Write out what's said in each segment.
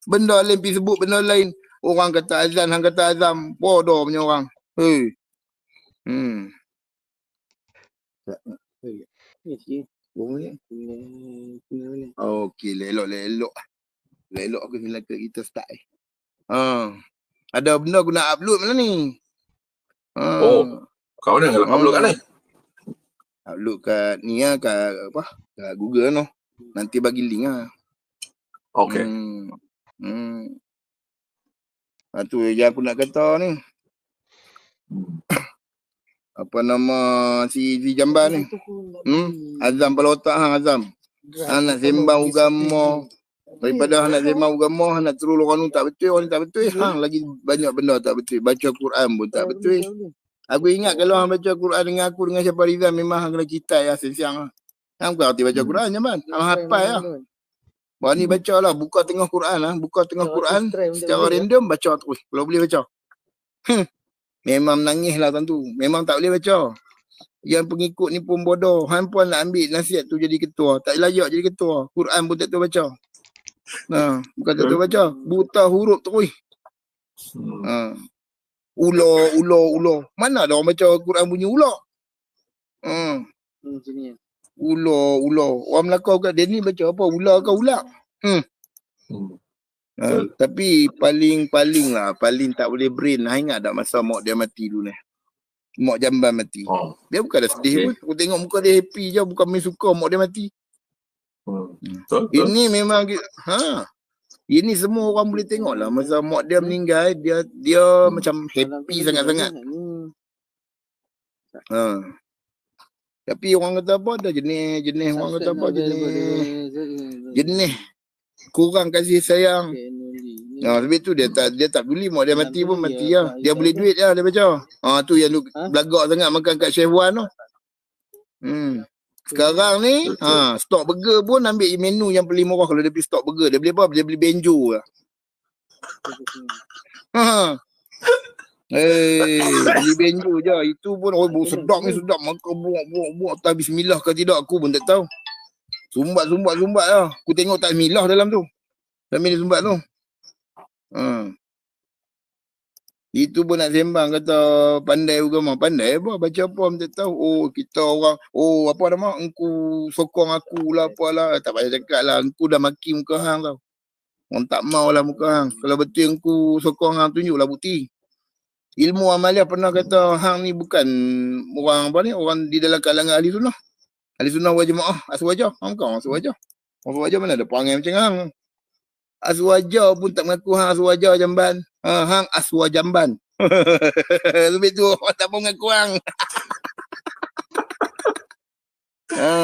Benda lain pergi sebut benda lain. Orang kata azan, hang kata azam. Bodoh punya orang. Hei. Okey, elok. Elok aku hilang ke kita start. Ada benda aku nak upload mana ni? Kau mana upload kat ni? Upload kat ni lah, kat apa? Kat Google noh. Nanti bagi link lah. Okey. Tu yang aku nak kata ni. Apa nama si Jamban ni? Azam kepala otak hang Azam. Hang nak sembang agama. Daripada hang nak sembang agama, hang nak terus orang tak betul, orang tak betul. Hang lagi banyak benda tak betul. Baca Quran pun tak betul. Aku ingat kalau hang baca Quran dengan aku dengan Syafar Rizal, memang hang kena citai lah siang lah. Hang bukan arti baca Quran Jamban. Hang hafal lah. Bawa ni baca lah. Buka tengah Quran lah. Buka tengah Quran. Secara random baca terus. Kalau boleh baca. Memang menangis lah tentu. Memang tak boleh baca. Yang pengikut ni pun bodoh. Hang pun nak ambil nasihat tu jadi ketua. Tak layak jadi ketua. Quran pun tak tahu baca. Bukan tak tahu baca. Buta huruf terus. Ulo. Mana ada orang baca Quran bunyi ulo? Ulo. Orang Melaka kat dia ni baca apa? Ula ke ulak? Tapi paling tak boleh brain. Ingat tak masa mak dia mati dulu ni? Mak Jamban mati. Dia bukan dah sedih pun. Aku tengok muka dia happy je. Bukan main suka mak dia mati. Ini memang ini semua orang boleh tengok lah. Masa mak dia meninggal, dia macam happy sangat-sangat. Tapi orang kata apa? Ada jenis orang kata apa? Jenis kurang kasih sayang. Sebab tu dia tak peduli mak dia mati pun mati lah. Dia boleh duit lah dia baca. Tu yang belagak sangat makan kat Chef Wan tu. Sekarang ni stok burger pun ambil menu yang paling murah. Kalau dia beli stok burger, dia beli apa? Dia beli benjo lah. Beli benjo je. Itu pun sedap ni sedap. Maka buat tak bismillah ke tidak aku pun tak tahu. Sumbat lah. Aku tengok tak bismillah dalam tu. Dalam dia sumbat tu. Itu pun nak sembang kata pandai agama. Pandai apa? Baca apa pun tak tahu. Kita orang. Apa nama? Engku sokong aku lah apalah. Tak payah cakap lah. Engku dah maki muka hang tau. Orang tak mau lah muka hang. Kalau betul engku sokong hang, tunjuklah bukti. Ilmu Amalia pernah kata hang ni bukan orang apa ni? Orang di dalam kalangan ahli sunnah. Ahli sunnah wal jemaah. Aswajah. Hang kau aswajah. Aswajah mana ada perangai macam hang. Aswajah pun tak mengaku hang aswajah Jamban. Hang aswa Jamban. Lebih tu orang tak mau mengaku hang.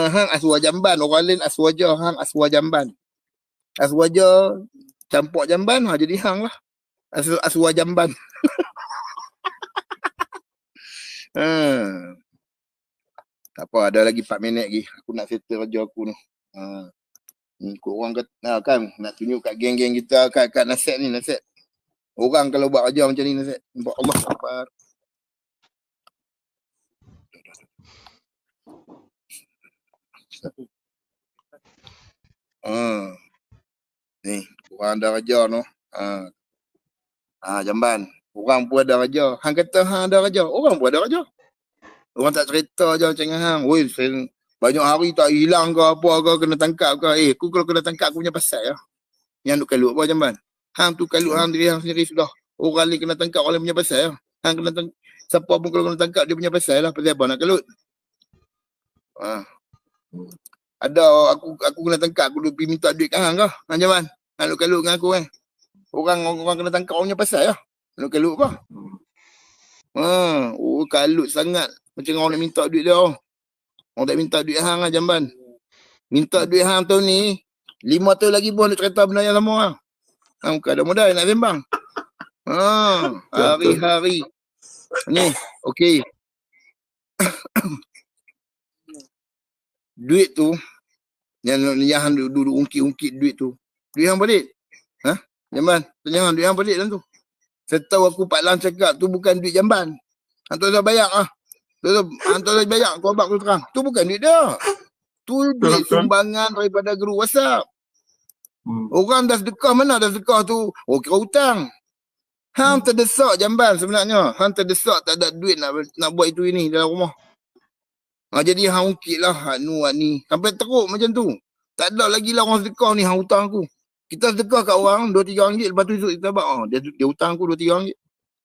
Hang aswa Jamban. Orang lain aswajah. Hang aswa Jamban. Aswajah campur Jamban. Jadi hang lah. Aswa Jamban. Tak apa, ada lagi 4 minit lagi. Aku nak settle kerja aku ni. Orang kata kan nak tunjuk kat geng-geng kita kat nasihat ni, nasihat. Orang kalau buat kerja macam ni nasihat. Nampak Allah Akbar. Ni, orang ada kerja tu. Jamban. Orang pun ada kerja. Hang kata hang ada kerja. Orang pun ada kerja. Orang tak cerita je macam hang. Woi, banyak hari tak hilang ke apa ke, kena tangkap ke. Aku kalau kena tangkap aku punya pasal lah. Yang duk kalut apa Jamban? Hang tu kalut hang diri hang sendiri sudah. Orang lain kena tangkap orang lain punya pasal lah. Hang kena siapa pun kalau kena tangkap dia punya pasal lah. Pasal apa nak kalut? Ada aku kena tangkap, aku pergi minta duit kat hang ke? Hang Jamban? Hang duk kalut dengan aku kan? Orang kena tangkap orang punya pasal lah. Hang duk kalut apa? Kalut sangat. Macam orang nak minta duit dia. Orang tak minta duit hang lah Jamban. Minta duit hang tahun ni 5 tahun lagi pun nak cerita benda yang sama lah. Hang bukan ada modal nak sembang. Hari-hari. Ni, okey. Duit tu yang hang duduk ungkit-ungkit duit tu. Duit hang balik. Jamban, tanya hang duit hang balik dalam tu. Setahu aku Pak Lang cakap tu bukan duit Jamban. Hang tak usah bayar ah. Hang tak usah bayar, kau abang aku terang. Tu bukan duit dia. Tu duit sumbangan daripada guru WhatsApp. Orang dah sedekah, mana dah sedekah tu? Oh, kira hutang. Hang terdesak Jamban sebenarnya. Hang terdesak tak ada duit nak buat itu ini dalam rumah. Jadi hang ukit lah hak ni. Sampai teruk macam tu. Tak ada lagi lah orang sedekah ni hang hutang aku. Kita sedekah kat orang RM2-3, lepas tu esok kita dia hutang aku RM2-3.